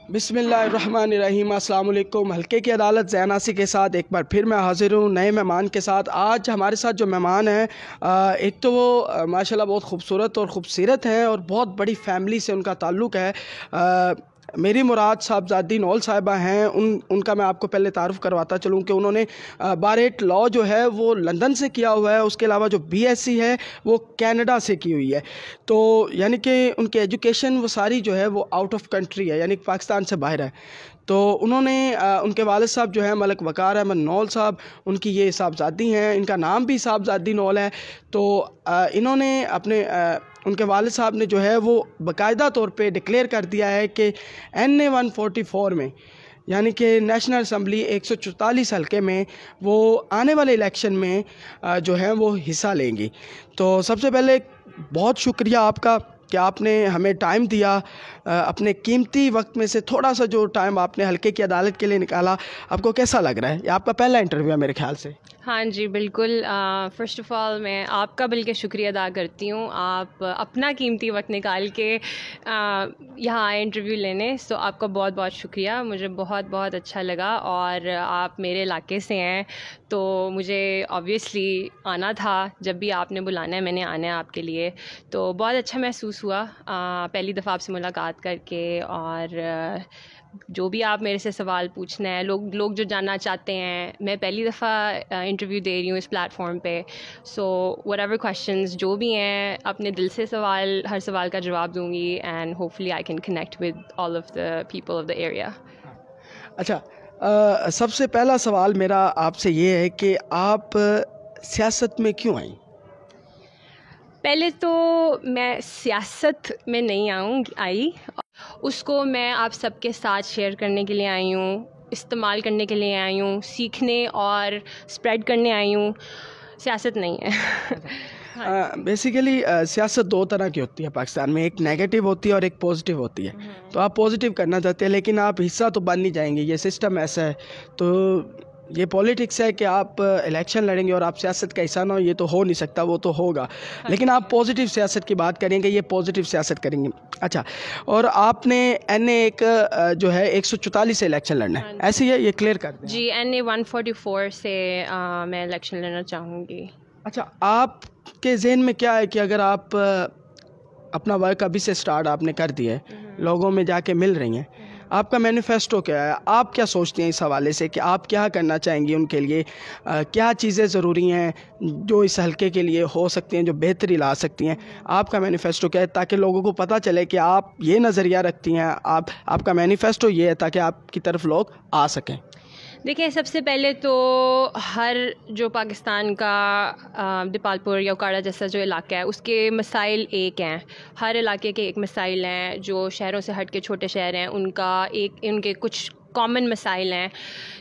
بسم اللہ الرحمن الرحیم۔ السلام علیکم۔ حلقے کی عدالت زیناسی کے ساتھ ایک بار پھر میں حاضر ہوں نئے مہمان کے ساتھ۔ آج ہمارے ساتھ جو مہمان ہیں ایک تو وہ ماشاءاللہ بہت خوبصورت اور خوبصیرت ہیں اور بہت بڑی فیملی سے ان کا تعلق ہے۔ میری مراد صاحبزادی نول صاحبہ ہیں۔ ان کا میں آپ کو پہلے تعارف کرواتا چلوں کہ انہوں نے بار 8 لاء جو ہے وہ لندن سے کیا ہوا ہے، اس کے علاوہ جو BSc ہے وہ کینیڈا سے کی ہوئی ہے۔ تو یعنی کہ ان کی ایجوکیشن وہ ساری جو ہے وہ آؤٹ آف کنٹری ہے، یعنی پاکستان سے باہر ہے۔ تو انہوں نے ان کے والد صاحب جو ہیں ملک وقار احمد نول صاحب، ان کی یہ صاحبزادی ہیں، ان کا نام بھی صاحبزادی نول ہے۔ تو انہوں نے ان کے والد صاحب نے جو ہے وہ باقاعدہ طور پہ ڈکلیئر کر دیا ہے کہ NA 144 میں، یعنی کہ نیشنل اسمبلی 144 حلقے میں وہ آنے والے الیکشن میں جو ہے وہ حصہ لیں گی۔ تو سب سے پہلے بہت شکریہ آپ کا کہ آپ نے ہمیں ٹائم دیا، اپنے قیمتی وقت میں سے تھوڑا سا جو ٹائم آپ نے حلقے کی عدالت کے لیے نکالا۔ آپ کو کیسا لگ رہا ہے؟ یہ آپ کا پہلا انٹرویو ہے میرے خیال سے۔ ہاں جی بالکل۔ فرسٹ آف آل میں آپ کا بلکہ شکریہ ادا کرتی ہوں، آپ اپنا قیمتی وقت نکال کے یہاں آئے انٹرویو لینے، سو آپ کا بہت بہت شکریہ۔ مجھے بہت بہت اچھا لگا، اور آپ میرے علاقے سے ہیں تو مجھے آبویسلی آنا تھا۔ جب بھی آپ نے بلانا ہے میں نے آنا ہے آپ کے لیے، تو بہت اچھا محسوس ہوا پہلی دفعہ آپ سے ملاقات کر کے۔ اور جو بھی آپ میرے سے سوال پوچھنا ہے، لوگ جو جاننا چاہتے ہیں، میں پہلی دفعہ انٹرویو دے رہی ہوں اس پلیٹ فارم پہ، سو وٹ ایور کویشچنز جو بھی ہیں اپنے دل سے ہر سوال کا جواب دوں گی، and hopefully I can connect with all of the people of the area. اچھا، سب سے پہلا سوال میرا آپ سے یہ ہے کہ آپ سیاست میں کیوں آئیں؟ پہلے تو میں سیاست میں نہیں آئی، اس کو میں آپ سب کے ساتھ شیئر کرنے کے لیے آئی ہوں، استعمال کرنے کے لیے آئی ہوں، سیکھنے اور اسپریڈ کرنے آئی ہوں، سیاست نہیں ہے۔ بیسیکلی سیاست 2 طرح کی ہوتی ہے پاکستان میں، ایک نیگیٹو ہوتی ہے اور ایک پازیٹیو ہوتی ہے۔ تو آپ پازیٹیو کرنا چاہتے ہیں لیکن آپ حصہ تو بن نہیں جائیں گے، یہ سسٹم ایسا ہے۔ تو یہ پولیٹکس ہے کہ آپ الیکشن لڑیں گے اور آپ سیاست کا حصہ نہ ہو، یہ تو ہو نہیں سکتا، وہ تو ہوگا۔ لیکن آپ پازیٹیو سیاست کی بات کریں گے، یہ پازیٹیو سیاست کریں گے۔ اچھا، اور آپ نے NA ایک جو ہے 144 سے الیکشن لڑنا ہے، ایسے ہی یہ کلیئر کر دیں؟ جی NA 144 سے میں الیکشن لڑنا چاہوں گی۔ اچھا، آپ کے ذہن میں کیا ہے کہ اگر آپ اپنا ورک ابھی سے سٹارٹ آپ نے کر دیا ہے، لوگوں میں جا کے مل رہی ہیں، آپ کا مینیفیسٹو کیا ہے؟ آپ کیا سوچتے ہیں اس حوالے سے کہ آپ کیا کرنا چاہیں گی ان کے لیے؟ کیا چیزیں ضروری ہیں جو اس حلقے کے لیے ہو سکتی ہیں، جو بہتری لا سکتی ہیں؟ آپ کا مینیفیسٹو کیا ہے تاکہ لوگوں کو پتہ چلے کہ آپ یہ نظریہ رکھتی ہیں، آپ کا مینیفیسٹو یہ ہے تاکہ آپ کی طرف لوگ آ سکیں؟ دیکھیں، سب سے پہلے تو ہر جو پاکستان کا دیپالپور یا اکاڑا جیسا جو علاقہ ہے اس کے مسائل ایک ہیں، ہر علاقے کے ایک مسائل ہیں، جو شہروں سے ہٹ کے چھوٹے شہر ہیں ان کے کچھ کامن مسائل ہیں۔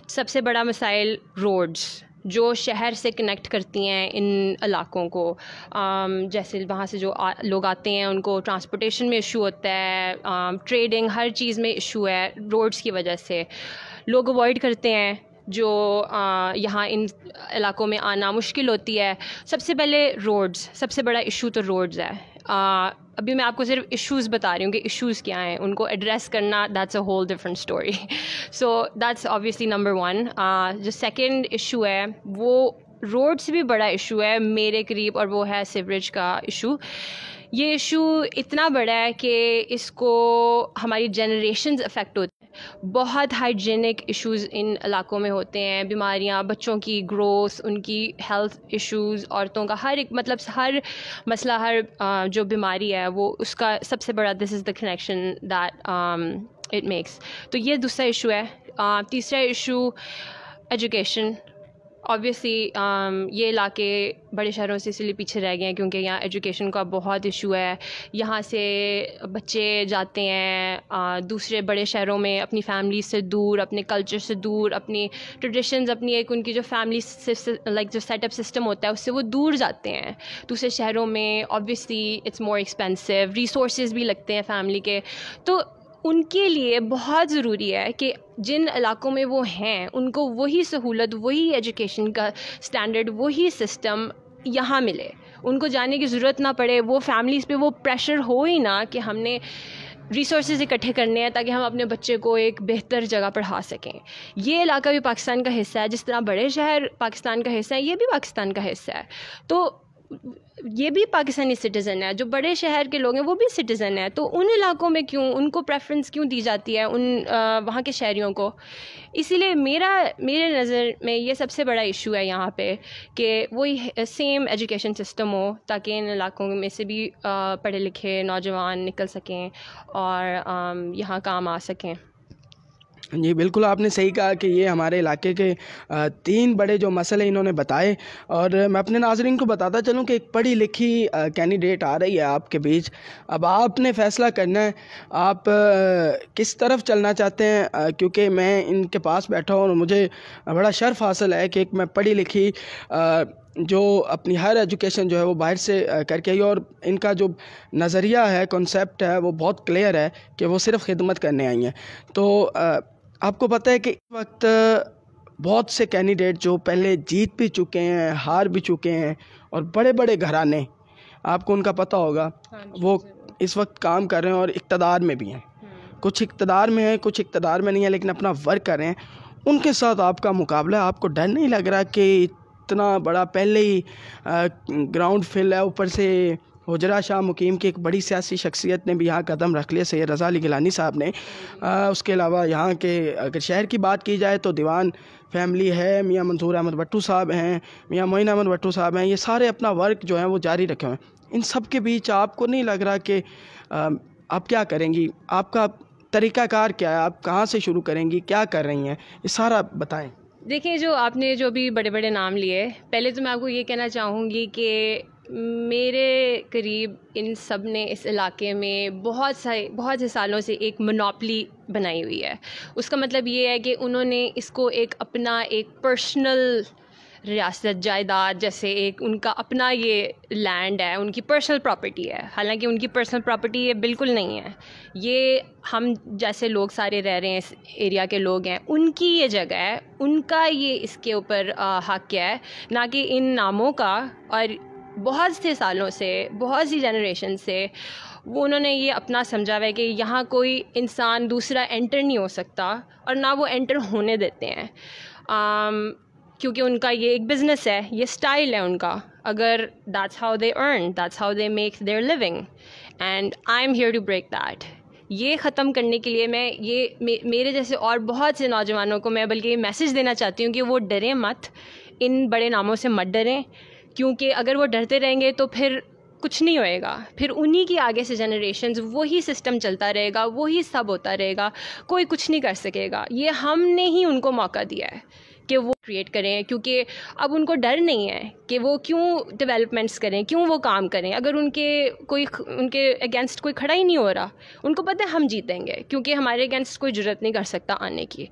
سب سے بڑا مسائل روڈز، جو شہر سے کنیکٹ کرتی ہیں ان علاقوں کو، جیسے وہاں سے جو لوگ آتے ہیں ان کو ٹرانسپورٹیشن میں ایشو ہوتا ہے، ٹریڈنگ، ہر چیز میں ایشو ہے روڈز کی وجہ سے۔ لوگ اوائڈ کرتے ہیں جو یہاں ان علاقوں میں آنا مشکل ہوتی ہے۔ سب سے پہلے روڈز، سب سے بڑا ایشو تو روڈز ہے۔ ابھی میں آپ کو صرف ایشوز بتا رہی ہوں کہ ایشوز کیا ہیں، ان کو ایڈریس کرنا that's a whole different story. So that's obviously number 1۔ جو سیکنڈ ایشو ہے وہ روڈ سے بھی بڑا ایشو ہے میرے قریب، اور وہ ہے سیوریج کا ایشو۔ یہ ایشو اتنا بڑا ہے کہ اس کو ہماری جنریشنز افیکٹ ہوتی ہیں۔ بہت ہائیجینک ایشوز ان علاقوں میں ہوتے ہیں، بیماریاں، بچوں کی گروتھ، ان کی ہیلتھ ایشوز، عورتوں کا ہر ایک ہر مسئلہ، ہر جو بیماری ہے وہ اس کا سب سے بڑا this is the connection that it makes. تو یہ دوسرا ایشو ہے۔ تیسرا ایشو ایجوکیشن۔ آبویسلی یہ علاقے بڑے شہروں سے اس لیے پیچھے رہ گئے ہیں کیونکہ یہاں ایجوکیشن کا بہت ایشو ہے۔ یہاں سے بچے جاتے ہیں دوسرے بڑے شہروں میں اپنی فیملی سے دور، اپنے کلچر سے دور، اپنی ٹریڈیشنز، اپنی ایک ان کی جو فیملی جو سیٹ اپ سسٹم ہوتا ہے اس سے وہ دور جاتے ہیں دوسرے شہروں میں۔ Obviously it's more expensive, resources بھی لگتے ہیں فیملی کے۔ تو ان کے لیے بہت ضروری ہے کہ جن علاقوں میں وہ ہیں ان کو وہی سہولت، وہی ایجوکیشن کا اسٹینڈرڈ، وہی سسٹم یہاں ملے، ان کو جانے کی ضرورت نہ پڑے، وہ فیملیز پہ وہ پریشر ہو ہی نہ کہ ہم نے ریسورسز اکٹھے کرنے ہیں تاکہ ہم اپنے بچے کو ایک بہتر جگہ پڑھا سکیں. یہ علاقہ بھی پاکستان کا حصہ ہے، جس طرح بڑے شہر پاکستان کا حصہ ہے، یہ بھی پاکستان کا حصہ ہے. تو یہ بھی پاکستانی سٹیزن ہے، جو بڑے شہر کے لوگ ہیں وہ بھی سٹیزن ہیں. تو ان علاقوں میں کیوں ان کو پریفرنس کیوں دی جاتی ہے، ان وہاں کے شہریوں کو؟ اسی لیے میرے نظر میں یہ سب سے بڑا ایشو ہے یہاں پہ کہ وہی سیم ایجوکیشن سسٹم ہو تاکہ ان علاقوں میں سے بھی پڑھے لکھے نوجوان نکل سکیں اور یہاں کام آ سکیں. جی بالکل، آپ نے صحیح کہا کہ یہ ہمارے علاقے کے 3 بڑے جو مسئلے انہوں نے بتائے. اور میں اپنے ناظرین کو بتاتا چلوں کہ ایک پڑھی لکھی کینڈیڈیٹ آ رہی ہے آپ کے بیچ. اب آپ نے فیصلہ کرنا ہے آپ کس طرف چلنا چاہتے ہیں، کیونکہ میں ان کے پاس بیٹھا ہوں اور مجھے بڑا شرف حاصل ہے کہ ایک میں پڑھی لکھی جو اپنی ہر ایجوکیشن جو ہے وہ باہر سے کر کے آئی، اور ان کا جو نظریہ ہے، کنسیپٹ ہے، وہ بہت کلیئر ہے کہ وہ صرف خدمت کرنے آئی ہیں. تو آپ کو پتہ ہے کہ اس وقت بہت سے کینڈیڈیٹ جو پہلے جیت بھی چکے ہیں، ہار بھی چکے ہیں، اور بڑے بڑے گھرانے، آپ کو ان کا پتہ ہوگا، وہ اس وقت کام کر رہے ہیں اور اقتدار میں بھی ہیں. کچھ اقتدار میں ہیں، کچھ اقتدار میں نہیں ہیں، لیکن اپنا ورک کر رہے ہیں. ان کے ساتھ آپ کا مقابلہ ہے. آپ کو ڈر نہیں لگ رہا کہ اتنا بڑا پہلے ہی گراؤنڈ فل ہے، اوپر سے حجرہ شاہ مقیم کی ایک بڑی سیاسی شخصیت نے بھی یہاں قدم رکھ لیا، سید رضا علی گیلانی صاحب نے. اس کے علاوہ یہاں کے اگر شہر کی بات کی جائے تو دیوان فیملی ہے، میاں منظور احمد بٹو صاحب ہیں، میاں معین احمد بٹو صاحب ہیں. یہ سارے اپنا ورک جو ہے وہ جاری رکھے ہوئے ہیں. ان سب کے بیچ آپ کو نہیں لگ رہا کہ آپ کیا کریں گی؟ آپ کا طریقہ کار کیا ہے؟ آپ کہاں سے شروع کریں گی؟ کیا کر رہی ہیں؟ یہ سارا بتائیں. دیکھیں، جو آپ نے جو بھی بڑے بڑے نام لیے، پہلے تو میں آپ کو یہ کہنا چاہوں گی کہ میرے قریب ان سب نے اس علاقے میں بہت سے سالوں سے ایک مونوپلی بنائی ہوئی ہے. اس کا مطلب یہ ہے کہ انہوں نے اس کو ایک اپنا ایک پرسنل ریاست جائیداد جیسے ایک ان کا اپنا یہ لینڈ ہے، ان کی پرسنل پراپرٹی ہے. حالانکہ ان کی پرسنل پراپرٹی یہ بالکل نہیں ہے. یہ ہم جیسے لوگ سارے رہ رہے ہیں، اس ایریا کے لوگ ہیں، ان کی یہ جگہ ہے، ان کا یہ اس کے اوپر حق ہے، نہ کہ ان ناموں کا. اور بہت سے سالوں سے، بہت سی جنریشن سے وہ انہوں نے یہ اپنا سمجھا ہوا ہے کہ یہاں کوئی انسان دوسرا انٹر نہیں ہو سکتا، اور نہ وہ انٹر ہونے دیتے ہیں، کیونکہ ان کا یہ ایک بزنس ہے، یہ سٹائل ہے ان کا. اگر that's how they earn, that's how they make their living, and I'm here to break that. یہ ختم کرنے کے لیے میں میرے جیسے اور بہت سے نوجوانوں کو میں بلکہ یہ میسیج دینا چاہتی ہوں کہ وہ ڈریں مت، ان بڑے ناموں سے مت ڈریں، کیونکہ اگر وہ ڈرتے رہیں گے تو پھر کچھ نہیں ہوئے گا. پھر انہی کی آگے سے جنریشنز وہی سسٹم چلتا رہے گا، وہی سب ہوتا رہے گا، کوئی کچھ نہیں کر سکے گا. یہ ہم نے ہی ان کو موقع دیا ہے کہ وہ کریٹ کریں، کیونکہ اب ان کو ڈر نہیں ہے کہ وہ کیوں ڈیولپمنٹس کریں، کیوں وہ کام کریں، اگر ان کے اگینسٹ کوئی کھڑا ہی نہیں ہو رہا. ان کو پتہ ہے ہم جیتیں گے، کیونکہ ہمارے اگینسٹ کوئی جرات نہیں کر سکتا آنے کی.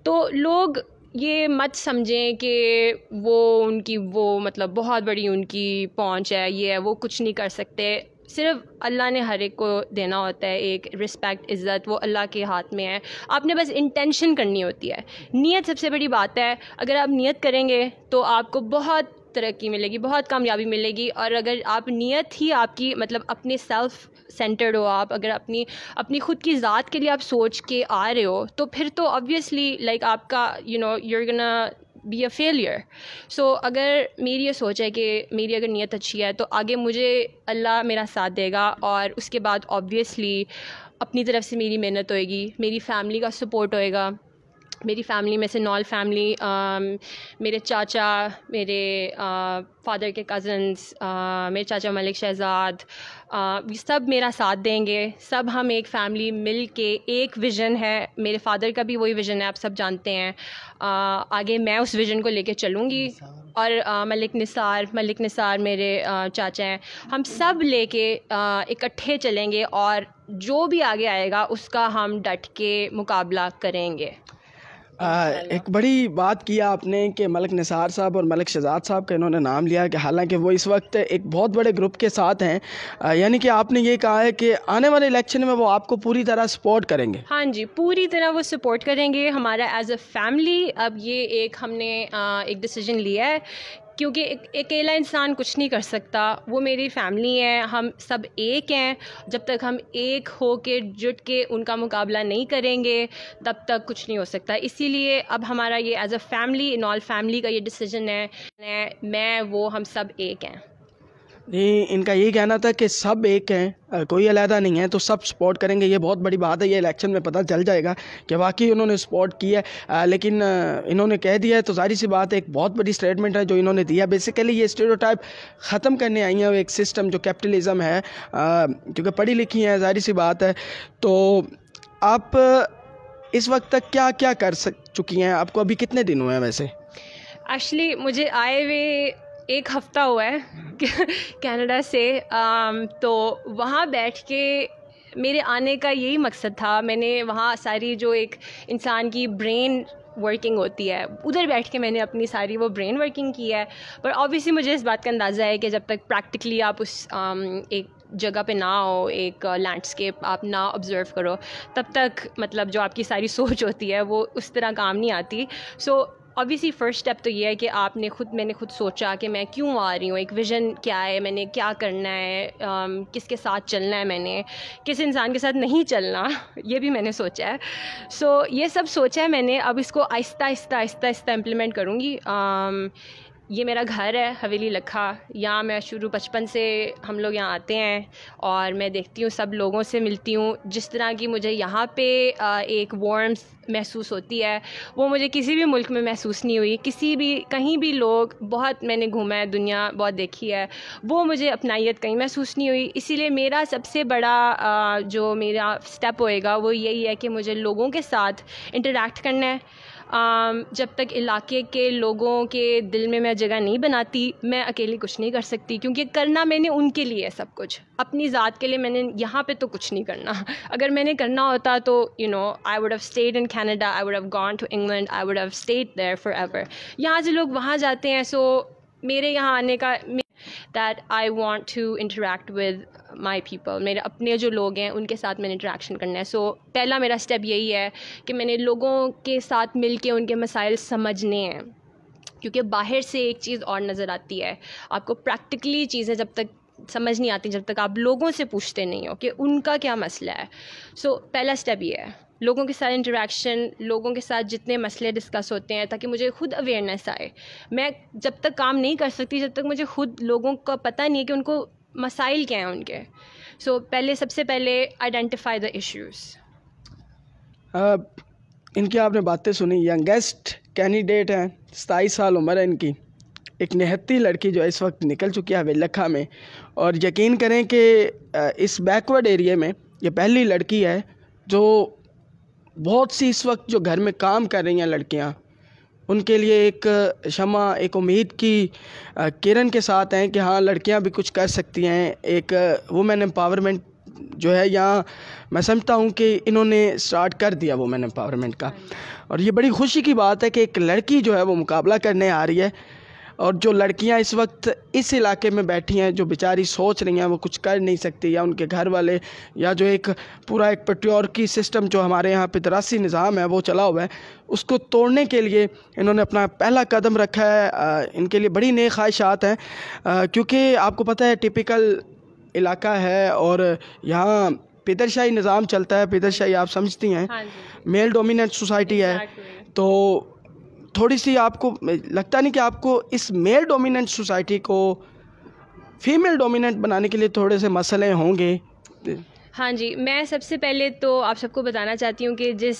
تو لوگ یہ مت سمجھیں کہ وہ مطلب بہت بڑی ان کی پہنچ ہے، یہ ہے، وہ کچھ نہیں کر سکتے. صرف اللہ نے ہر ایک کو دینا ہوتا ہے ایک رسپیکٹ، عزت، وہ اللہ کے ہاتھ میں ہے. آپ نے بس انٹینشن کرنی ہوتی ہے. نیت سب سے بڑی بات ہے. اگر آپ نیت کریں گے تو آپ کو بہت ترقی ملے گی، بہت کامیابی ملے گی. اور اگر آپ نیت ہی آپ کی مطلب اپنے سیلف سینٹرڈ ہو، آپ اگر اپنی خود کی ذات کے لیے آپ سوچ کے آ رہے ہو، تو پھر تو آبویسلی لائک آپ کا you're gonna be a failure. سو اگر میری یہ سوچ ہے کہ میری اگر نیت اچھی ہے تو آگے مجھے اللہ میرا ساتھ دے گا، اور اس کے بعد آبویسلی اپنی طرف سے میری محنت ہوئے گی، میری فیملی کا سپورٹ ہوئے گا. میری فیملی میں سے نال فیملی، میرے چاچا، میرے فادر کے کزنس، میرے چاچا ملک شہزاد، سب میرا ساتھ دیں گے. سب ہم ایک فیملی مل کے، ایک ویژن ہے، میرے فادر کا بھی وہی ویژن ہے، آپ سب جانتے ہیں. آگے میں اس ویژن کو لے کے چلوں گی. اور ملک نثار میرے چاچا ہیں. ہم سب لے کے اکٹھے چلیں گے، اور جو بھی آگے آئے گا اس کا ہم ڈٹ کے مقابلہ کریں گے. ایک بڑی بات کیا آپ نے کہ ملک نثار صاحب اور ملک شہزاد صاحب کا انہوں نے نام لیا، کہ حالانکہ وہ اس وقت ایک بہت بڑے گروپ کے ساتھ ہیں، یعنی کہ آپ نے یہ کہا ہے کہ آنے والے الیکشن میں وہ آپ کو پوری طرح سپورٹ کریں گے. ہاں جی، پوری طرح وہ سپورٹ کریں گے. ہمارا ایز اے فیملی اب یہ ہم نے ایک ڈیسیجن لیا ہے کیونکہ اکیلا انسان کچھ نہیں کر سکتا. وہ میری فیملی ہے, ہم سب ایک ہیں. جب تک ہم ایک ہو کے جٹ کے ان کا مقابلہ نہیں کریں گے تب تک کچھ نہیں ہو سکتا. اسی لیے اب ہمارا یہ as a family, in all family کا یہ ڈیسیجن ہے, میں وہ ہم سب ایک ہیں. جی, ان کا یہی کہنا تھا کہ سب ایک ہیں, کوئی علیحدہ نہیں ہے, تو سب سپورٹ کریں گے. یہ بہت بڑی بات ہے, یہ الیکشن میں پتہ چل جائے گا کہ واقعی انہوں نے سپورٹ کی ہے. لیکن انہوں نے کہہ دیا ہے تو ظاہر سی بات ہے, ایک بہت بڑی اسٹیٹمنٹ ہے جو انہوں نے دیا. بیسیکلی یہ اسٹیریوٹائپ ختم کرنے آئی ہیں, ایک سسٹم جو کیپٹلزم ہے, کیونکہ پڑھی لکھی ہیں ظاہر سی بات ہے. تو آپ اس وقت تک کیا کیا کر چکی ہیں؟ آپ کو ابھی کتنے دن ہوئے ہیں ویسے؟ ایکچولی مجھے آئے ہوئے 1 ہفتہ ہوا ہے کینیڈا سے. تو وہاں بیٹھ کے میرے آنے کا یہی مقصد تھا. میں نے وہاں ساری جو ایک انسان کی برین ورکنگ ہوتی ہے, ادھر بیٹھ کے میں نے اپنی ساری وہ برین ورکنگ کی ہے. پر آبویسلی مجھے اس بات کا اندازہ ہے کہ جب تک پریکٹیکلی آپ اس ایک جگہ پہ نہ ہو, ایک لینڈسکیپ آپ نہ آبزرو کرو, تب تک مطلب جو آپ کی ساری سوچ ہوتی ہے وہ اس طرح کام نہیں آتی. سو obviously فرسٹ اسٹیپ تو یہ ہے کہ میں نے خود سوچا کہ میں کیوں آ رہی ہوں, ایک ویژن کیا ہے, میں نے کیا کرنا ہے, کس کے ساتھ چلنا ہے, میں نے کس انسان کے ساتھ نہیں چلنا, یہ بھی میں نے سوچا ہے. سو یہ سب سوچا ہے میں نے. اب اس کو آہستہ آہستہ امپلیمنٹ کروں گی. یہ میرا گھر ہے حویلی لکھا. یہاں میں بچپن سے ہم لوگ یہاں آتے ہیں اور میں دیکھتی ہوں, سب لوگوں سے ملتی ہوں. جس طرح کی مجھے یہاں پہ ایک وارمتھ محسوس ہوتی ہے وہ مجھے کسی بھی ملک میں محسوس نہیں ہوئی. کہیں بھی لوگ, بہت میں نے گھوما ہے, دنیا بہت دیکھی ہے, وہ مجھے اپنائیت کہیں محسوس نہیں ہوئی. اسی لیے میرا سب سے بڑا جو میرا اسٹیپ ہوئے گا وہ یہی ہے کہ مجھے لوگوں کے ساتھ انٹریکٹ کرنا ہے. جب تک علاقے کے لوگوں کے دل میں جگہ نہیں بناتی, میں اکیلی کچھ نہیں کر سکتی. کیونکہ کرنا میں نے ان کے لیے سب کچھ, اپنی ذات کے لیے میں نے یہاں پہ تو کچھ نہیں کرنا. اگر میں نے کرنا ہوتا تو I would have stayed in Canada, I would have gone to England, I would have stayed there forever. یہاں سے لوگ وہاں جاتے ہیں. سو میرے یہاں آنے کا that I want to interact with my people, میرے اپنے جو لوگ ہیں ان کے ساتھ میں نے انٹریکشن کرنا ہے. سو پہلا میرا اسٹیپ یہی ہے کہ میں نے لوگوں کے ساتھ مل کے ان کے مسائل سمجھنے ہیں. کیونکہ باہر سے ایک چیز اور نظر آتی ہے, آپ کو پریکٹیکلی چیزیں جب تک سمجھ نہیں آتی جب تک آپ لوگوں سے پوچھتے نہیں ہو کہ ان کا کیا مسئلہ ہے. سو پہلا اسٹیپ یہ ہے, لوگوں کے ساتھ انٹریکشن, لوگوں کے ساتھ جتنے مسئلے ڈسکس ہوتے ہیں, تاکہ مجھے خود اویئرنیس آئے. میں جب تک کام نہیں کر سکتی جب تک مجھے خود لوگوں کا پتہ نہیں ہے کہ ان کو مسائل کیا ہیں ان کے. سو سب سے پہلے آئیڈینٹیفائی دا ایشوز. ان کی آپ نے باتیں سنی. ینگیسٹ کینڈیڈیٹ ہیں, 27 سال عمر ہے ان کی. ایک نہتی لڑکی جو اس وقت نکل چکی ہے ویلکھا میں, اور یقین کریں کہ اس بیکورڈ ایریے میں یہ پہلی لڑکی ہے جو بہت سی اس وقت جو گھر میں کام کر رہی ہیں لڑکیاں, ان کے لیے ایک شمع, ایک امید کی کرن کے ساتھ ہیں کہ ہاں لڑکیاں بھی کچھ کر سکتی ہیں. ایک وومن امپاورمنٹ جو ہے یہاں میں سمجھتا ہوں کہ انہوں نے سٹارٹ کر دیا وومن امپاورمنٹ کا. اور یہ بڑی خوشی کی بات ہے کہ ایک لڑکی جو ہے وہ مقابلہ کرنے آ رہی ہے. اور جو لڑکیاں اس وقت اس علاقے میں بیٹھی ہیں جو بیچاری سوچ رہی ہیں وہ کچھ کر نہیں سکتی, یا ان کے گھر والے, یا جو ایک پورا ایک پیٹریارکی سسٹم جو ہمارے یہاں پہ تراسی نظام ہے وہ چلا ہوا ہے, اس کو توڑنے کے لیے انہوں نے اپنا پہلا قدم رکھا ہے. ان کے لیے بڑی نیک خواہشات ہیں, کیونکہ آپ کو پتہ ہے ٹپیکل علاقہ ہے اور یہاں پیدر شاہی نظام چلتا ہے. پیدر شاہی آپ سمجھتی ہیں, میل ڈومیننٹ سوسائٹی ہے. تو تھوڑی سی آپ کو لگتا نہیں کہ آپ کو اس میل ڈومیننٹ سوسائٹی کو فیمیل ڈومیننٹ بنانے کے لیے تھوڑے سے مسئلے ہوں گے؟ ہاں جی, میں سب سے پہلے تو آپ سب کو بتانا چاہتی ہوں کہ جس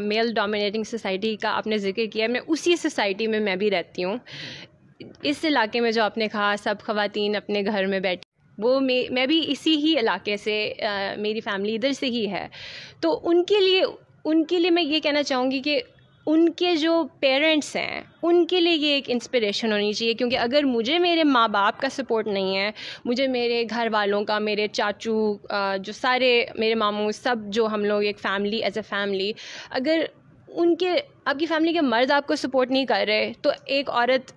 میل ڈومینیٹنگ سوسائٹی کا آپ نے ذکر کیا, میں اسی سوسائٹی میں بھی رہتی ہوں. اس علاقے میں جو آپ نے کہا سب خواتین اپنے گھر میں بیٹھی, وہ میں بھی اسی ہی علاقے سے, میری فیملی ادھر سے ہی ہے. تو ان کے لیے میں یہ کہنا چاہوں گی کہ ان کے جو پیرنٹس ہیں ان کے لیے یہ ایک انسپریشن ہونی چاہیے. کیونکہ اگر مجھے میرے ماں باپ کا سپورٹ نہیں ہے, مجھے میرے گھر والوں کا, میرے چاچو, جو سارے میرے ماموں, سب جو ہم لوگ ایک فیملی ایز اے فیملی, اگر آپ کی فیملی کے مرد آپ کو سپورٹ نہیں کر رہے, تو ایک عورت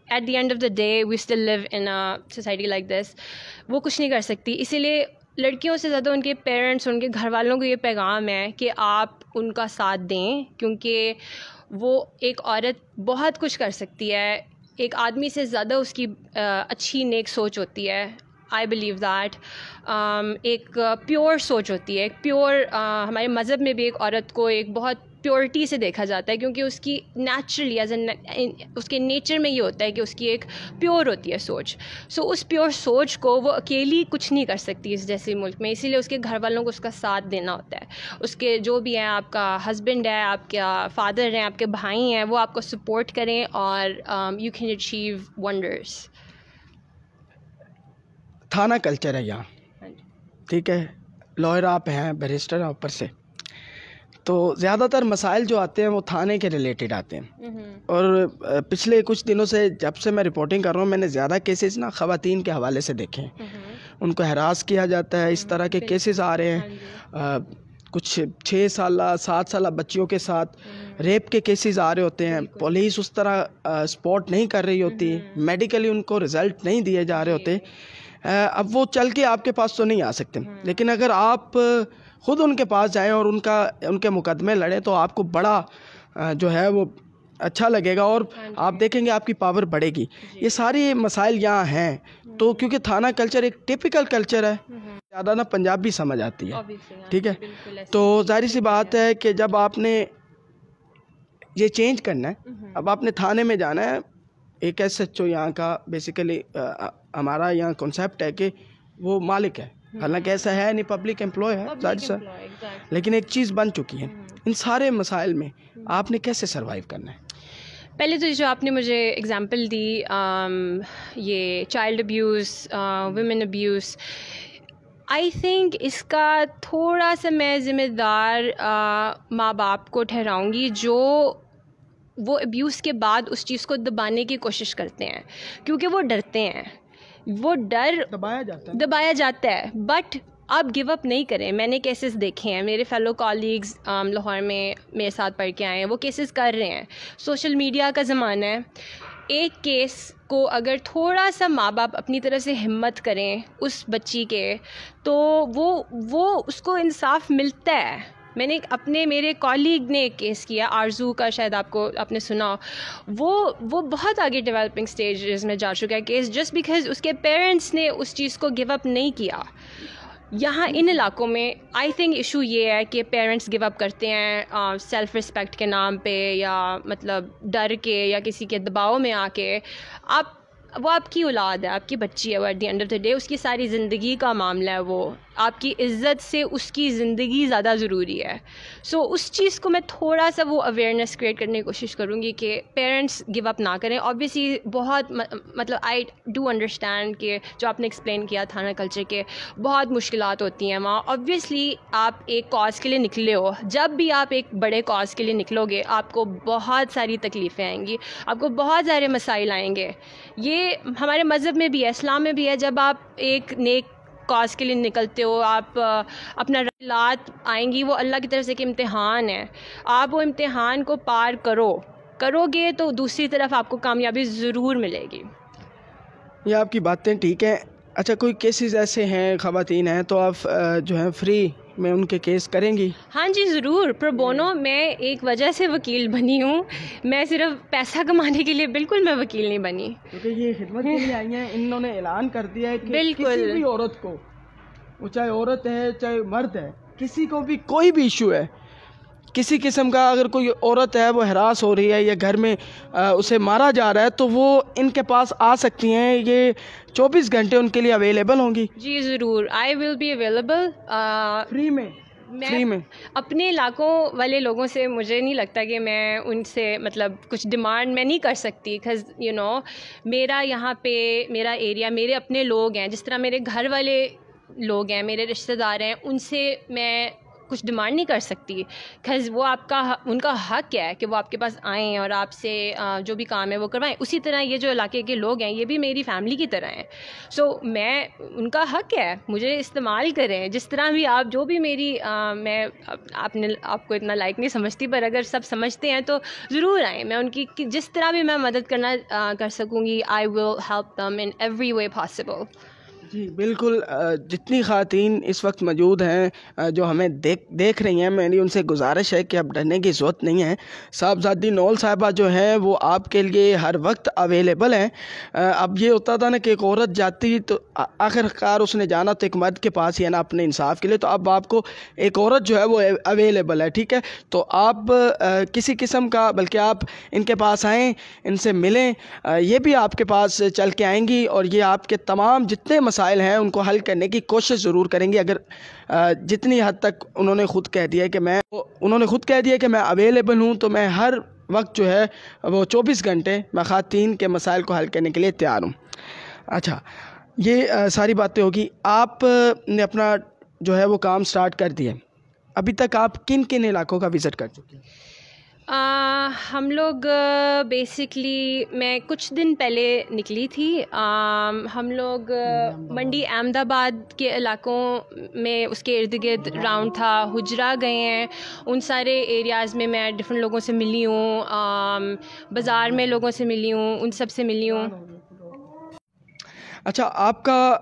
at the end of the day we still live in a society like this, وہ کچھ نہیں کر سکتی. اسی لیے لڑکیوں سے زیادہ ان کے پیرنٹس, ان کے گھر والوں کو یہ پیغام ہے کہ آپ ان کا ساتھ دیں, کیونکہ وہ ایک عورت بہت کچھ کر سکتی ہے. ایک آدمی سے زیادہ اس کی اچھی نیک سوچ ہوتی ہے. آئی بلیو دیٹ ایک پیور سوچ ہوتی ہے, ایک پیور, ہمارے مذہب میں بھی ایک عورت کو ایک بہت پیورٹی سے دیکھا جاتا ہے, کیونکہ اس کی نیچرلی اس کے نیچر میں یہ ہوتا ہے کہ اس کی ایک پیور ہوتی ہے سوچ. سو اس پیور سوچ کو وہ اکیلی کچھ نہیں کر سکتی اس جیسے ملک میں, اسی لیے اس کے گھر والوں کو اس کا ساتھ دینا ہوتا ہے. اس کے جو بھی ہیں, آپ کا ہسبینڈ ہے, آپ کا فادر ہیں, آپ کے بھائی ہیں, وہ آپ کو سپورٹ کریں اور یو کین اچیو ونڈرس. تھانہ کلچر ہے یہاں, ٹھیک ہے, لائر آپ ہیں, بیرسٹر ہیں اوپر سے, تو زیادہ تر مسائل جو آتے ہیں وہ تھانے کے ریلیٹڈ آتے ہیں. اور پچھلے کچھ دنوں سے جب سے میں رپورٹنگ کر رہا ہوں, میں نے زیادہ کیسز نا خواتین کے حوالے سے دیکھے ہیں. ان کو ہراس کیا جاتا ہے, اس طرح کے کیسز آ رہے ہیں. کچھ 6 سالہ 7 سالہ بچیوں کے ساتھ ریپ کے کیسز آ رہے ہوتے ہیں. پولیس اس طرح سپورٹ نہیں کر رہی ہوتی, میڈیکلی ان کو رزلٹ نہیں دیے جا رہے ہوتے. اب وہ چل کے آپ کے پاس تو نہیں آ سکتے, لیکن اگر آپ خود ان کے پاس جائیں اور ان کے مقدمے لڑیں تو آپ کو بڑا جو ہے وہ اچھا لگے گا, اور آپ دیکھیں گے آپ کی پاور بڑھے گی. یہ ساری مسائل یہاں ہیں. تو کیونکہ تھانہ کلچر ایک ٹیپیکل کلچر ہے, زیادہ نا پنجابی سمجھ آتی ہے, ٹھیک ہے. تو ظاہر سی بات ہے کہ جب آپ نے یہ چینج کرنا ہے, اب آپ نے تھانے میں جانا ہے. ایک ایس ایچ او یہاں کا بیسیکلی ہمارا یہاں کنسیپٹ ہے کہ وہ مالک ہے, حالانکہ ایسا ہے نہیں, پبلک امپلائی ہے ظاہر سا, لیکن ایک چیز بن چکی ہے. ان سارے مسائل میں آپ نے کیسے سروائیو کرنا ہے؟ پہلے تو جو آپ نے مجھے اگزامپل دی, یہ child abuse, women abuse, I think اس کا تھوڑا سا میں ذمہ دار ماں باپ کو ٹھہراؤں گی, جو وہ ابیوز کے بعد اس چیز کو دبانے کی کوشش کرتے ہیں, کیونکہ وہ ڈرتے ہیں. وہ ڈر دبایا جاتا ہے, بٹ آپ گیو اپ نہیں کریں. میں نے کیسز دیکھے ہیں, میرے فیلو کالیگز لاہور میں میرے ساتھ پڑھ کے آئے ہیں, وہ کیسز کر رہے ہیں. سوشل میڈیا کا زمانہ ہے, ایک کیس کو اگر تھوڑا سا ماں باپ اپنی طرف سے ہمت کریں اس بچی کے, تو وہ اس کو انصاف ملتا ہے. میں نے میرے کالیگ نے ایک کیس کیا, آرزو کا, شاید آپ نے سنا, وہ بہت آگے ڈیولپنگ سٹیجز میں جا چکا ہے کیس, جسٹ بیکاز اس کے پیرنٹس نے اس چیز کو گیو اپ نہیں کیا. یہاں ان علاقوں میں آئی تھنک ایشو یہ ہے کہ پیرنٹس گیو اپ کرتے ہیں سیلف رسپیکٹ کے نام پہ, یا مطلب ڈر کے یا کسی کے دباؤ میں آ کے. وہ آپ کی اولاد ہے, آپ کی بچی ہے, وہ at the end of the day اس کی ساری زندگی کا معاملہ ہے. وہ آپ کی عزت سے اس کی زندگی زیادہ ضروری ہے. سو اس چیز کو میں تھوڑا سا وہ اویئرنیس کریٹ کرنے کی کوشش کروں گی کہ پیرنٹس گیو اپ نہ کریں. اوبویسلی بہت مطلب آئی ڈو انڈرسٹینڈ کہ جو آپ نے ایکسپلین کیا تھانہ کلچر کے بہت مشکلات ہوتی ہیں وہاں. اوبویسلی آپ ایک کاز کے لیے نکلے ہو, جب بھی آپ ایک بڑے کاز کے لیے نکلو گے آپ کو بہت ساری تکلیفیں آئیں گی, آپ کو بہت سارے مسائل آئیں گے. یہ ہمارے مذہب میں بھی ہے, اسلام میں بھی ہے. جب آپ ایک نیک کاز کے لیے نکلتے ہو, آپ اپنا رحلات آئیں گی, وہ اللہ کی طرف سے ایک امتحان ہے. آپ وہ امتحان کو پار کرو گے تو دوسری طرف آپ کو کامیابی ضرور ملے گی. یہ آپ کی باتیں ٹھیک ہیں. اچھا, کوئی کیسز ایسے ہیں, خواتین ہیں, تو آپ جو ہیں فری میں ان کے کیس کریں گی؟ ہاں جی ضرور, پرو بونو. میں ایک وجہ سے وکیل بنی ہوں, میں صرف پیسہ کمانے کے لیے بالکل میں وکیل نہیں بنی. کیونکہ یہ خدمت کے لیے آئی ہیں, انہوں نے اعلان کر دیا ہے کہ کسی بھی عورت کو, وہ چاہے عورت ہے چاہے مرد ہے, کسی کو بھی کوئی بھی ایشو ہے, کسی قسم کا اگر کوئی عورت ہے وہ ہراس ہو رہی ہے یا گھر میں اسے مارا جا رہا ہے, تو وہ ان کے پاس آ سکتی ہیں. یہ 24 گھنٹے ان کے لیے اویلیبل ہوں گی. جی ضرور, آئی ول بی اویلیبل فری میں. اپنے علاقوں والے لوگوں سے مجھے نہیں لگتا کہ میں ان سے مطلب کچھ ڈیمانڈ میں نہیں کر سکتی, بیکاز میرا یہاں پہ میرا ایریا, میرے اپنے لوگ ہیں, جس طرح میرے گھر والے لوگ ہیں, میرے رشتہ دار ہیں, ان سے میں کچھ ڈیمانڈ نہیں کر سکتی, بیکاز وہ ان کا حق ہے کہ وہ آپ کے پاس آئیں اور آپ سے جو بھی کام ہے وہ کروائیں. اسی طرح یہ جو علاقے کے لوگ ہیں یہ بھی میری فیملی کی طرح ہیں. سو ان کا حق ہے مجھے استعمال کریں جس طرح بھی آپ, جو بھی میری میں آپ کو اتنا لائک نہیں سمجھتی, پر اگر سب سمجھتے ہیں تو ضرور آئیں. میں ان کی جس طرح بھی میں مدد کر سکوں گی, I will help them in every way possible. جی بالکل. جتنی خواتین اس وقت موجود ہیں جو ہمیں دیکھ رہی ہیں, میری ان سے گزارش ہے کہ اب ڈرنے کی ضرورت نہیں ہے. صاحبزادی نول صاحبہ جو ہیں وہ آپ کے لیے ہر وقت اویلیبل ہیں. اب یہ ہوتا تھا نا کہ ایک عورت جاتی تو آخر کار اس نے جانا تو ایک مرد کے پاس ہی ہے نا اپنے انصاف کے لیے, تو اب آپ کو ایک عورت جو ہے وہ اویلیبل ہے. ٹھیک ہے, تو آپ کسی قسم کا, بلکہ آپ ان کے پاس آئیں, ان سے ملیں, یہ بھی آپ کے پاس چل کے آئیں گی اور یہ آپ کے تمام جتنے مسائل ہیں ان کو حل کرنے کی کوشش ضرور کریں گی. اگر جتنی حد تک انہوں نے خود کہہ دیا کہ میں اویلیبل ہوں, تو میں ہر وقت جو ہے وہ 24 گھنٹے میں خواتین کے مسائل کو حل کرنے کے لیے تیار ہوں. اچھا, یہ ساری باتیں ہوگی. آپ نے اپنا جو ہے وہ کام سٹارٹ کر دیا. ابھی تک آپ کن کن علاقوں کا وزٹ کر چکے ہیں؟ ہم لوگ بیسکلی میں کچھ دن پہلے نکلی تھی. ہم لوگ منڈی احمد آباد کے علاقوں میں اس کے ارد گرد راؤنڈ تھا, حجرہ گئے ہیں. ان سارے ایریاز میں ڈفرینٹ لوگوں سے ملی ہوں, بازار میں لوگوں سے ملی ہوں, ان سب سے ملی ہوں. اچھا, آپ کا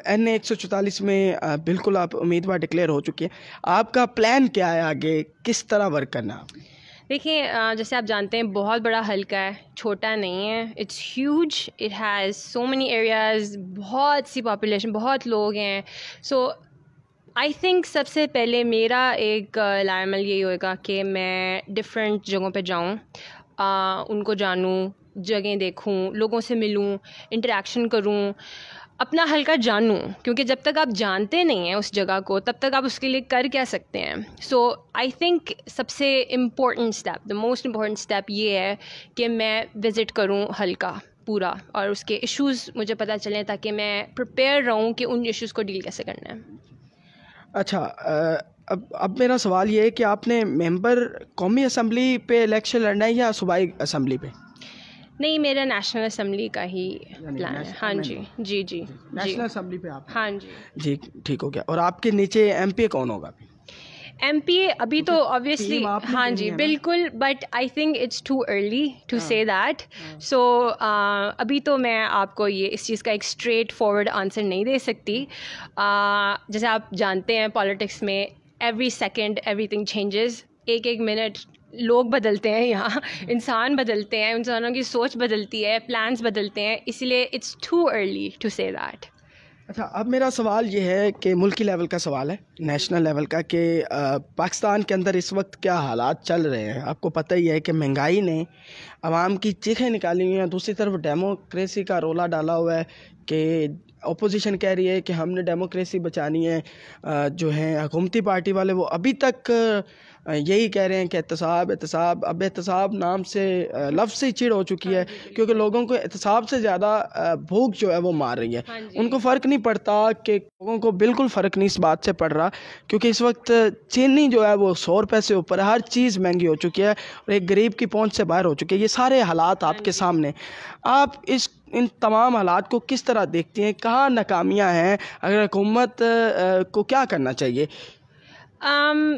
NA 144 میں بالکل آپ امیدوار ڈکلیئر ہو چکی ہیں. آپ کا پلان کیا ہے آگے, کس طرح ورک کرنا ہے؟ دیکھیں, جیسے آپ جانتے ہیں بہت بڑا حلقہ ہے, چھوٹا نہیں ہے. It's huge, it has so many areas, بہت سی پاپولیشن, بہت لوگ ہیں. سو آئی تھنک سب سے پہلے میرا ایک لائحہ عمل یہی ہوگا کہ میں ڈفرینٹ جگہوں پہ جاؤں, ان کو جانوں, جگہیں دیکھوں, لوگوں سے ملوں, انٹریکشن کروں, اپنا حلقہ جانوں. کیونکہ جب تک آپ جانتے نہیں ہیں اس جگہ کو تب تک آپ اس کے لیے کر کیا سکتے ہیں. سو آئی تھنک سب سے important step, the most important step یہ ہے کہ میں وزٹ کروں حلقہ پورا, اور اس کے ایشوز مجھے پتہ چلیں تاکہ میں پریپیئر رہوں کہ ان ایشوز کو ڈیل کیسے کرنا ہے. اچھا, اب میرا سوال یہ ہے کہ آپ نے ممبر قومی اسمبلی پہ الیکشن لڑنا ہے یا صوبائی اسمبلی پہ؟ نہیں, میرا نیشنل اسمبلی کا ہی پلان ہے. ہاں جی جی جی نیشنل اسمبلی پہ آپ؟ ہاں جی جی ٹھیک ہو گیا. اور آپ کے نیچے MP کون ہوگا؟ MP ابھی تو obviously ہاں جی بالکل, but I think it's too early to say that. So ابھی تو میں آپ کو اس چیز کا ایک اسٹریٹ فارورڈ آنسر نہیں دے سکتی. جیسے آپ جانتے ہیں پالیٹکس میں every second every thing changes, ایک منٹ لوگ بدلتے ہیں, یہاں انسان بدلتے ہیں, انسانوں کی سوچ بدلتی ہے, پلانس بدلتے ہیں, اسی لیے it's too early to say that. اچھا, اب میرا سوال یہ ہے کہ ملکی لیول کا سوال ہے, نیشنل لیول کا, کہ پاکستان کے اندر اس وقت کیا حالات چل رہے ہیں. آپ کو پتہ ہی ہے کہ مہنگائی نے عوام کی چیخیں نکالی ہوئی ہیں, دوسری طرف ڈیموکریسی کا رولا ڈالا ہوا ہے کہ اپوزیشن کہہ رہی ہے کہ ہم نے ڈیموکریسی بچانی ہے. جو ہیں حکومتی پارٹی والے وہ ابھی تک یہی کہہ رہے ہیں کہ احتساب. اب احتساب نام سے لفظ سے چڑ ہو چکی ہے, کیونکہ لوگوں کو احتساب سے زیادہ بھوک جو ہے وہ مار رہی ہے. ان کو فرق نہیں پڑتا, کہ لوگوں کو بالکل فرق نہیں اس بات سے پڑ رہا, کیونکہ اس وقت چینی جو ہے وہ 100 روپے سے اوپر ہے, ہر چیز مہنگی ہو چکی ہے اور ایک غریب کی پہنچ سے باہر ہو چکی ہے. یہ سارے حالات آپ کے سامنے, آپ ان تمام حالات کو کس طرح دیکھتی ہیں؟ کہاں ناکامیاں ہیں؟ اگر حکومت کو کیا کرنا چاہیے؟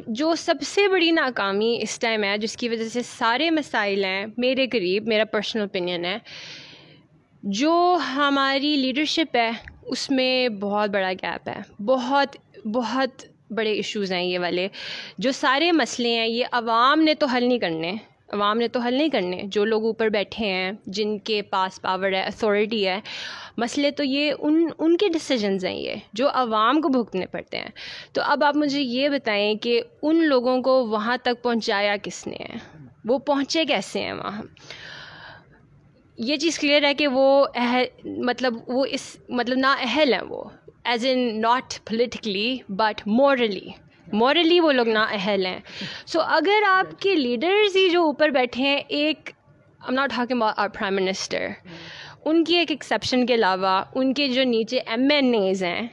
جو سب سے بڑی ناکامی اس ٹائم ہے, جس کی وجہ سے سارے مسائل ہیں میرے قریب, میرا پرسنل اوپینین ہے, جو ہماری لیڈرشپ ہے اس میں بہت بڑا گیپ ہے. بہت بہت بڑے ایشوز ہیں یہ والے. جو سارے مسئلے ہیں یہ عوام نے تو حل نہیں کرنے, جو لوگ اوپر بیٹھے ہیں, جن کے پاس پاور ہے, اتھارٹی ہے. مسئلے تو یہ ان کے ڈیسیجنز ہیں یہ, جو عوام کو بھگتنے پڑتے ہیں. تو اب آپ مجھے یہ بتائیں کہ ان لوگوں کو وہاں تک پہنچایا کس نے ہے, وہ پہنچے کیسے ہیں وہاں. یہ چیز کلیئر ہے کہ وہ نااہل ہیں, وہ as in not politically but morally وہ لوگ نااہل ہیں. سو اگر آپ کے لیڈرز ہی جو اوپر بیٹھے ہیں, I'm not talking about our prime minister, ان کی ایک ایکسیپشن کے علاوہ ان کے جو نیچے MNAs ہیں,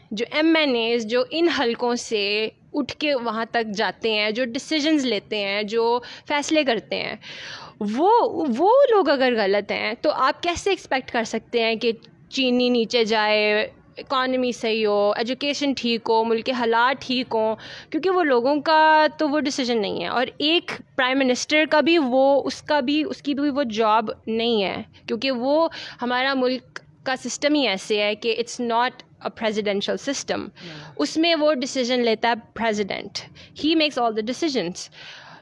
جو ان حلقوں سے اٹھ کے وہاں تک جاتے ہیں, جو ڈیسیجنز لیتے ہیں, جو فیصلے کرتے ہیں, وہ لوگ اگر غلط ہیں تو آپ کیسے ایکسپیکٹ کر سکتے ہیں کہ چینی نیچے جائے, اکانومی صحیح ہو, ایجوکیشن ٹھیک ہو, ملک کے حالات ٹھیک ہوں, کیونکہ وہ لوگوں کا تو وہ ڈیسیجن نہیں ہے. اور ایک پرائم منسٹر کا بھی اس کی بھی وہ جاب نہیں ہے, کیونکہ وہ ہمارا ملک کا سسٹم ہی ایسے ہے کہ اٹس ناٹ presidential system. اس میں وہ ڈیسیجن لیتا ہے president. He makes all the decisions.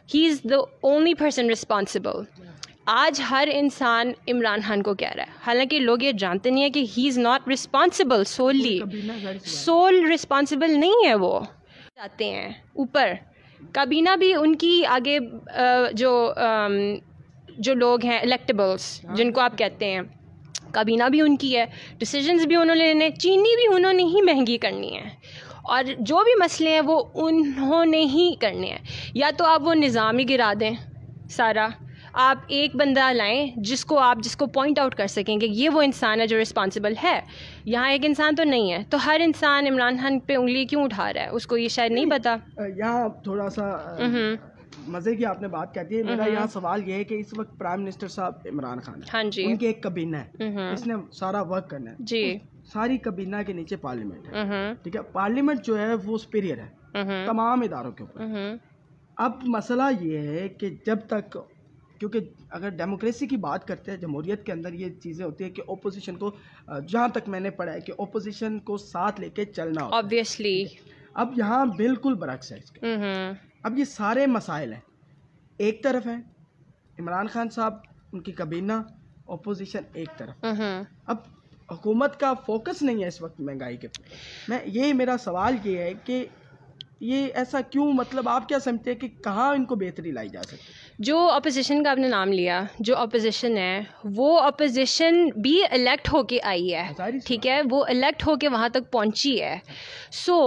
He is the only person responsible. آج ہر انسان عمران خان کو کہہ رہا ہے, حالانکہ لوگ یہ جانتے نہیں ہیں کہ he is not responsible solely. sole responsible نہیں ہے وہ. جاتے ہیں اوپر, کابینہ بھی ان کی آگے جو لوگ ہیں electables جن کو آپ کہتے ہیں, کابینہ بھی ان کی ہے, ڈیسیجنز بھی انہوں نے لینے, چینی بھی انہوں نے ہی مہنگی کرنی ہے, اور جو بھی مسئلے ہیں وہ انہوں نے ہی کرنے ہیں. یا تو آپ وہ نظام ہی گرا دیں سارا, آپ ایک بندہ لائیں جس کو پوائنٹ آؤٹ کر سکیں کہ یہ وہ انسان ہے جو رسپانسبل ہے. یہاں ایک انسان تو نہیں ہے, تو ہر انسان عمران خان پہ انگلی کیوں اٹھا رہا ہے, اس کو یہ شاید نہیں پتا. یہاں تھوڑا سا مزے کی آپ نے بات کہتی ہے. میرا یہاں سوال یہ ہے کہ اس وقت پرائم منسٹر صاحب عمران خان ہے, ہاں جی, ان کی ایک کابینہ ہے, اس نے سارا ورک کرنا ہے جی, ساری کابینہ کے نیچے پارلیمنٹ ہے, ٹھیک ہے. پارلیمنٹ جو ہے وہ سپیریئر ہے تمام اداروں کے اوپر. اب مسئلہ یہ ہے کہ جب تک, کیونکہ اگر ڈیموکریسی کی بات کرتے ہیں, جمہوریت کے اندر یہ چیزیں ہوتی ہیں کہ اپوزیشن کو, جہاں تک میں نے پڑھا ہے کہ اپوزیشن کو ساتھ لے کے چلنا ہوتا ہے. obviously. اب یہاں بالکل برعکس ہے اس کے. اب یہ سارے مسائل ہیں, ایک طرف ہیں عمران خان صاحب, ان کی کابینہ, اپوزیشن ایک طرف. اب حکومت کا فوکس نہیں ہے اس وقت مہنگائی کے اوپر. یہ میرا سوال یہ ہے کہ یہ ایسا کیوں, مطلب آپ کیا سمجھتے ہیں کہ کہاں ان کو بہتری لائی جا سکتی ہے؟ جو اپوزیشن کا آپ نے نام لیا, جو اپوزیشن ہے وہ اپوزیشن بھی الیکٹ ہو کے آئی ہے, ٹھیک ہے, وہ الیکٹ ہو کے وہاں تک پہنچی ہے. سو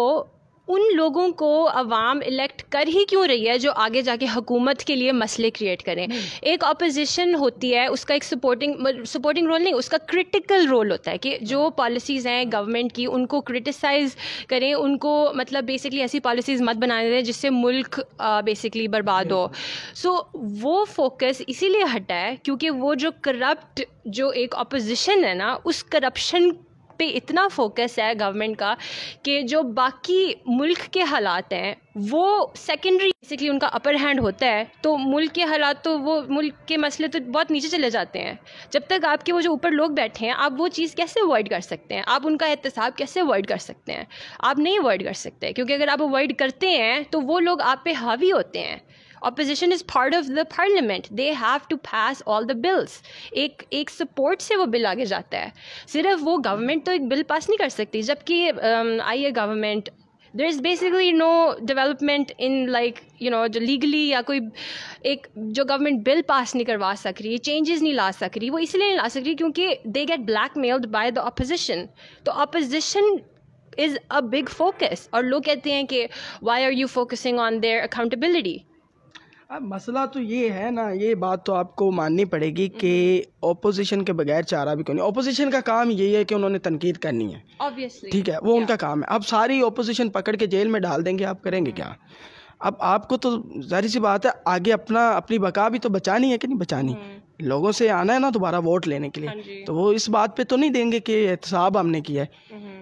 ان لوگوں کو عوام الیکٹ کر ہی کیوں رہی ہے جو آگے جا کے حکومت کے لیے مسئلے کریٹ کریں. ایک اپوزیشن ہوتی ہے, اس کا ایک سپورٹنگ رول نہیں, اس کا کرٹیکل رول ہوتا ہے کہ جو پالیسیز ہیں گورنمنٹ کی ان کو کرٹیسائز کریں, ان کو مطلب بیسکلی ایسی پالیسیز مت بنانے دیں جس سے ملک بیسکلی برباد ہو. سو وہ فوکس اسی لیے ہٹا ہے کیونکہ وہ جو کرپٹ جو ایک اپوزیشن ہے نا, اس کرپشن پہ اتنا فوکس ہے گورنمنٹ کا کہ جو باقی ملک کے حالات ہیں وہ سیکنڈری, بیسکلی ان کا اپر ہینڈ ہوتا ہے, تو ملک کے حالات تو وہ ملک کے مسئلے تو بہت نیچے چلے جاتے ہیں. جب تک آپ کے وہ جو اوپر لوگ بیٹھے ہیں, آپ وہ چیز کیسے اوائڈ کر سکتے ہیں, آپ ان کا احتساب کیسے اوائڈ کر سکتے ہیں؟ آپ نہیں اوائڈ کر سکتے, کیونکہ اگر آپ اوائڈ کرتے ہیں تو وہ لوگ آپ پہ حاوی ہوتے ہیں. Opposition is part of the parliament. They have to pass all the bills. ایک سپورٹ سے وہ بل آگے جاتا ہے. صرف وہ گورنمنٹ تو ایک بل پاس نہیں کر سکتی, جبکہ آئی ہے government, there is basically no development in like جو لیگلی یا کوئی ایک جو گورنمنٹ بل پاس نہیں کروا سک رہی, چینجز نہیں لا سک رہی, وہ اس لیے نہیں لا سک رہی کیونکہ they get blackmailed by the opposition. تو opposition is a big focus, اور لوگ کہتے ہیں کہ why are you focusing on their accountability. اب مسئلہ تو یہ ہے نا, یہ بات تو آپ کو ماننی پڑے گی کہ اپوزیشن کے بغیر چارہ بھی کوئی نہیں. اپوزیشن کا کام یہی ہے کہ انہوں نے تنقید کرنی ہے, ٹھیک ہے, وہ ان کا کام ہے. اب ساری اپوزیشن پکڑ کے جیل میں ڈال دیں گے, آپ کریں گے کیا؟ اب آپ کو تو ظاہر سی بات ہے آگے اپنی بقا بھی تو بچانی ہے کہ نہیں بچانی. لوگوں سے آنا ہے نا دوبارہ ووٹ لینے کے لیے, تو وہ اس بات پہ تو نہیں دیں گے کہ احتساب ہم نے کیا ہے.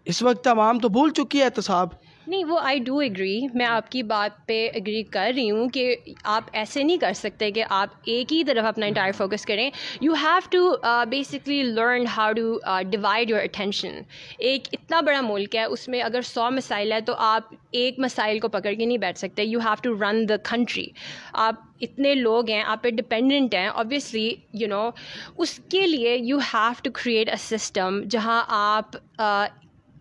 اس وقت عوام تو بھول چکی ہے احتساب. نہیں, وہ آئی ڈو ایگری, میں آپ کی بات پہ ایگری کر رہی ہوں کہ آپ ایسے نہیں کر سکتے کہ آپ ایک ہی طرف اپنا انٹائر فوکس کریں. You have to basically learn how to divide your attention. ایک اتنا بڑا ملک ہے, اس میں اگر 100 مسائل ہے تو آپ ایک مسائل کو پکڑ کے نہیں بیٹھ سکتے. You have to run the country. آپ اتنے لوگ ہیں, آپ پہ ڈپینڈنٹ ہیں اوبویسلی, اس کے لیے you have to create a system جہاں آپ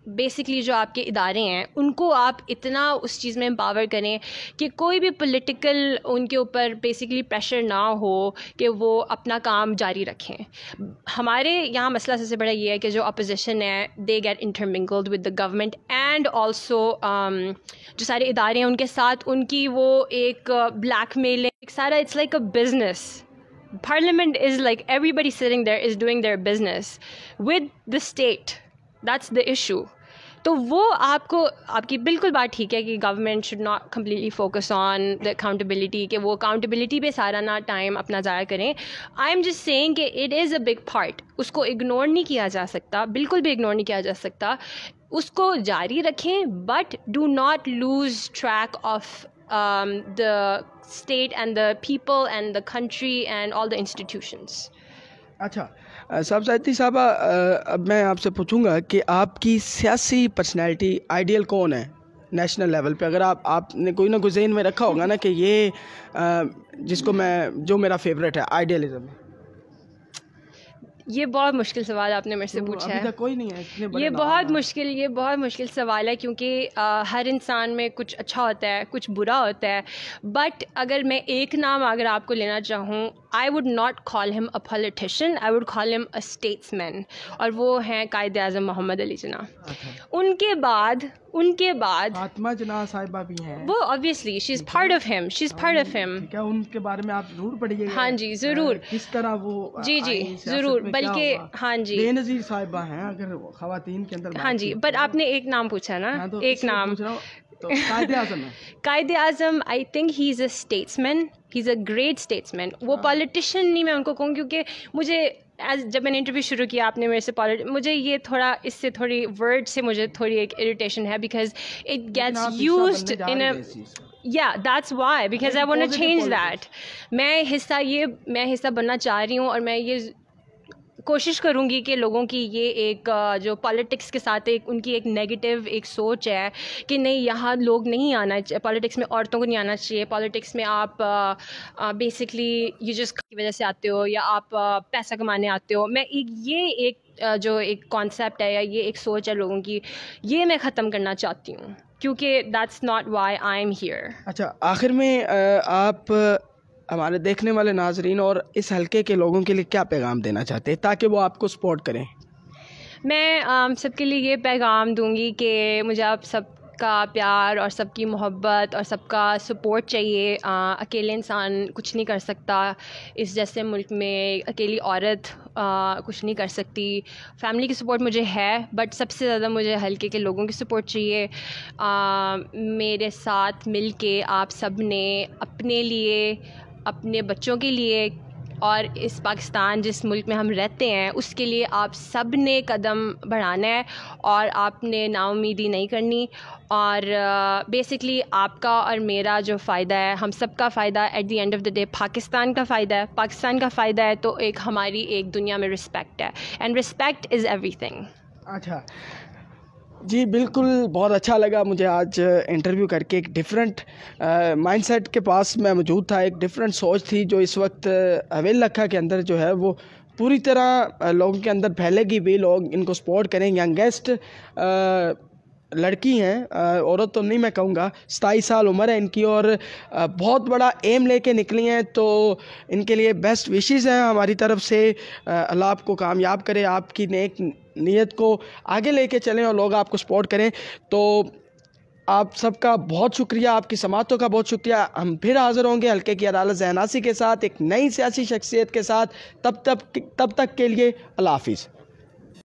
بیسکلی جو آپ کے ادارے ہیں ان کو آپ اتنا اس چیز میں امپاور کریں کہ کوئی بھی پولیٹیکل ان کے اوپر بیسکلی پریشر نہ ہو کہ وہ اپنا کام جاری رکھیں. ہمارے یہاں مسئلہ سب سے بڑا یہ ہے کہ جو اپوزیشن ہے they get intermingled with the government, and also جو سارے ادارے ہیں ان کے ساتھ ان کی وہ ایک بلیک میلنگ سارا, it's like a business. Parliament is like everybody sitting there is doing their business with the state. That's the issue. تو وہ آپ کی بالکل بات ٹھیک ہے کہ government should not completely focus on the accountability, کہ وہ اکاؤنٹیبلٹی پہ سارا نہ ٹائم اپنا ضائع کریں. آئی ایم جسٹ سیئنگ کہ it is a big part, اس کو اگنور نہیں کیا جا سکتا, بالکل بھی اگنور نہیں کیا جا سکتا. اس کو جاری رکھیں, but do not lose track of the state and the people and the country and all the institutions. اچھا, صاحب سائدی صاحبہ، اب میں آپ سے پوچھوں گا کہ آپ کی سیاسی پرسنالٹی آئیڈیل کون ہے نیشنل لیول پہ؟ اگر آپ نے کوئی نہ کوئی ذہن میں رکھا ہوگا نا کہ یہ جس کو جو میرا فیوریٹ ہے آئیڈیلزم میں. یہ بہت مشکل سوال آپ نے میرے سے پوچھا ہے. کوئی نہیں ہے، یہ بہت مشکل سوال ہے، کیونکہ ہر انسان میں کچھ اچھا ہوتا ہے، کچھ برا ہوتا ہے. بٹ اگر میں ایک نام اگر آپ کو لینا چاہوں، آئی ووڈ ناٹ کال ہم اے پولیٹیشین، آئی ووڈ کال ہم اے اسٹیٹس مین، اور وہ ہیں قائد اعظم محمد علی جناح. ان کے بعد فاطمہ جناح صاحبہ بھی ہیں. وہ obviously she's part of him. کیا ان کے بارے میں آپ ضرور پڑھیے گا؟ ہاں جی ضرور. کس طرح وہ جی ضرور، بلکہ ہاں جی بے نظیر صاحبہ ہیں اگر خواتین کے اندر. ہاں جی، بٹ آپ نے ایک نام پوچھا نا، ایک نام. قائد اعظم ہے. Quaid Azam I think he is a statesman, he is a great statesman. وہ پالیٹیشین نہیں میں ان کو کہوں، کیونکہ مجھے جب میں نے انٹرویو شروع کیا آپ نے میرے سے مجھے یہ تھوڑا اس سے تھوڑی ورڈ سے مجھے تھوڑی ایک اریٹیشن ہے، because it gets used in a that's why, because I want to change that. میں حصہ بننا چاہ رہی ہوں، اور میں یہ کوشش کروں گی کہ لوگوں کی یہ ایک جو پالیٹکس کے ساتھ ان کی ایک نیگیٹو ایک سوچ ہے کہ نہیں یہاں لوگ نہیں آنا چاہیے، پالیٹکس میں عورتوں کو نہیں آنا چاہیے، پالیٹکس میں آپ بیسکلی یہ جس کی وجہ سے آتے ہو یا آپ پیسہ کمانے آتے ہو. میں یہ ایک جو ایک کانسیپٹ ہے یا یہ ایک سوچ ہے لوگوں کی، یہ میں ختم کرنا چاہتی ہوں، کیونکہ that's not why I am here. اچھا، آخر میں آپ ہمارے دیکھنے والے ناظرین اور اس حلقے کے لوگوں کے لیے کیا پیغام دینا چاہتے ہیں تاکہ وہ آپ کو سپورٹ کریں؟ میں سب کے لیے یہ پیغام دوں گی کہ مجھے آپ سب کا پیار اور سب کی محبت اور سب کا سپورٹ چاہیے. اکیلے انسان کچھ نہیں کر سکتا اس جیسے ملک میں، اکیلی عورت کچھ نہیں کر سکتی. فیملی کی سپورٹ مجھے ہے، بٹ سب سے زیادہ مجھے حلقے کے لوگوں کی سپورٹ چاہیے. میرے ساتھ مل کے آپ سب نے اپنے لیے، اپنے بچوں کے لیے، اور اس پاکستان جس ملک میں ہم رہتے ہیں اس کے لیے آپ سب نے قدم بڑھانا ہے، اور آپ نے نا امیدی نہیں کرنی. اور بیسکلی آپ کا اور میرا جو فائدہ ہے، ہم سب کا فائدہ at the end of the day Pakistan کا فائدہ ہے. پاکستان کا فائدہ ہے تو ایک ہماری ایک دنیا میں رسپیکٹ ہے، and respect is every thing. اچھا جی، بالکل بہت اچھا لگا مجھے آج انٹرویو کر کے. ایک ڈیفرنٹ مائنڈ سیٹ کے پاس میں موجود تھا، ایک ڈیفرنٹ سوچ تھی جو اس وقت حویل لکھا کے اندر جو ہے وہ پوری طرح لوگوں کے اندر پھیلے گی بھی. لوگ ان کو سپورٹ کریں. ینگیسٹ لڑکی ہیں، عورت تو نہیں میں کہوں گا، 27 سال عمر ہے ان کی، اور بہت بڑا ایم لے کے نکلی ہیں. تو ان کے لیے بیسٹ وشیز ہیں ہماری طرف سے. اللہ آپ کو کامیاب کرے، آپ کی نیک نیت کو آگے لے کے چلیں اور لوگ آپ کو سپورٹ کریں. تو آپ سب کا بہت شکریہ، آپ کی سماعتوں کا بہت شکریہ. ہم پھر حاضر ہوں گے حلقے کی عدالت ذہناسی کے ساتھ، ایک نئی سیاسی شخصیت کے ساتھ. تب تک کے لیے اللہ حافظ.